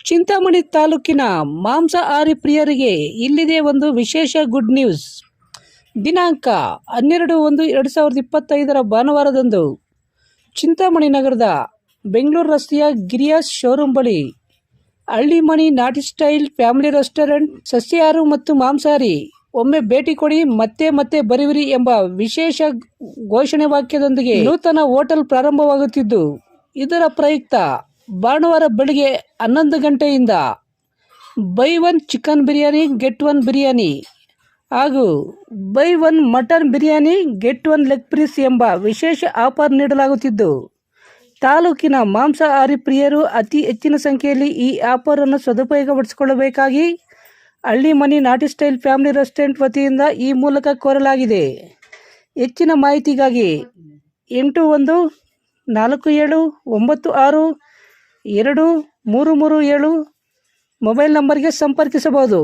ಚಿಂತಾಮಣಿ ತಾಲೂಕಿನ ಮಾಂಸಾಹಾರಿ ಪ್ರಿಯರಿಗೆ ಇಲ್ಲಿದೆ ಒಂದು ವಿಶೇಷ ಗುಡ್ ನ್ಯೂಸ್. ದಿನಾಂಕ 12/1/2025 ಭಾನುವಾರದಂದು ಚಿಂತಾಮಣಿ ನಗರದ ಬೆಂಗಳೂರು ರಸ್ತೆಯ ಗಿರಿಯಾಸ್ ಶೋರೂಮ್ ಬಳಿ ಹಳ್ಳಿಮನಿ ನಾಟಿ ಸ್ಟೈಲ್ ಫ್ಯಾಮಿಲಿ ರೆಸ್ಟೋರೆಂಟ್ ಸಸ್ಯಾಹಾರಿ ಮತ್ತು ಮಾಂಸಾಹಾರಿ ಒಮ್ಮೆ ಭೇಟಿ ಕೊಡಿ ಮತ್ತೆ ಮತ್ತೆ ಬರುವಿರಿ ಎಂಬ ವಿಶೇಷ ಘೋಷಣೆ ವಾಕ್ಯದೊಂದಿಗೆ ನೂತನ ಹೋಟೆಲ್ ಪ್ರಾರಂಭವಾಗುತ್ತಿದ್ದು, ಇದರ ಪ್ರಯುಕ್ತ ಭಾನುವಾರ ಬೆಳಗ್ಗೆ 11 ಗಂಟೆಯಿಂದ buy one chicken biryani get one biryani ಹಾಗೂ buy one mutton biryani get one leg piece ಎಂಬ ವಿಶೇಷ ಆಫರ್ ನೀಡಲಾಗುತ್ತಿದ್ದು, ತಾಲೂಕಿನ ಮಾಂಸಾಹಾರಿ ಪ್ರಿಯರು ಅತಿ ಹೆಚ್ಚಿನ ಸಂಖ್ಯೆಯಲ್ಲಿ ಈ ಆಫರನ್ನು ಸದುಪಯೋಗಪಡಿಸಿಕೊಳ್ಳಬೇಕಾಗಿ ಹಳ್ಳಿಮನಿ ನಾಟಿ ಸ್ಟೈಲ್ ಫ್ಯಾಮಿಲಿ ರೆಸ್ಟೋರೆಂಟ್ ವತಿಯಿಂದ ಈ ಮೂಲಕ ಕೋರಲಾಗಿದೆ. ಹೆಚ್ಚಿನ ಮಾಹಿತಿಗಾಗಿ 8147962337 ಮೊಬೈಲ್ ನಂಬರ್ಗೆ ಸಂಪರ್ಕಿಸಬಹುದು.